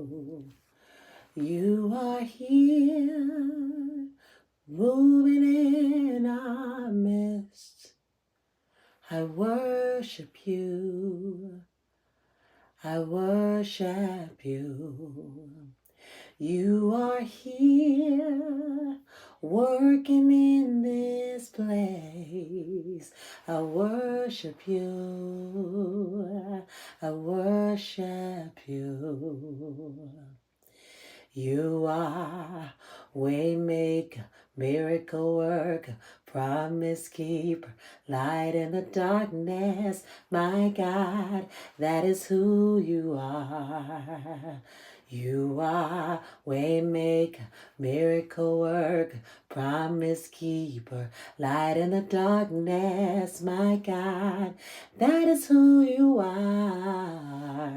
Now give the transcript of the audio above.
you. You are here, moving in our midst. I worship you. I worship you. You are here, working in this place. I worship you. I worship you. You are waymaker, miracle worker, promise keeper, light in the darkness. My God, that is who you are. You are waymaker, miracle worker, promise keeper, light in the darkness. My God, that is who you are.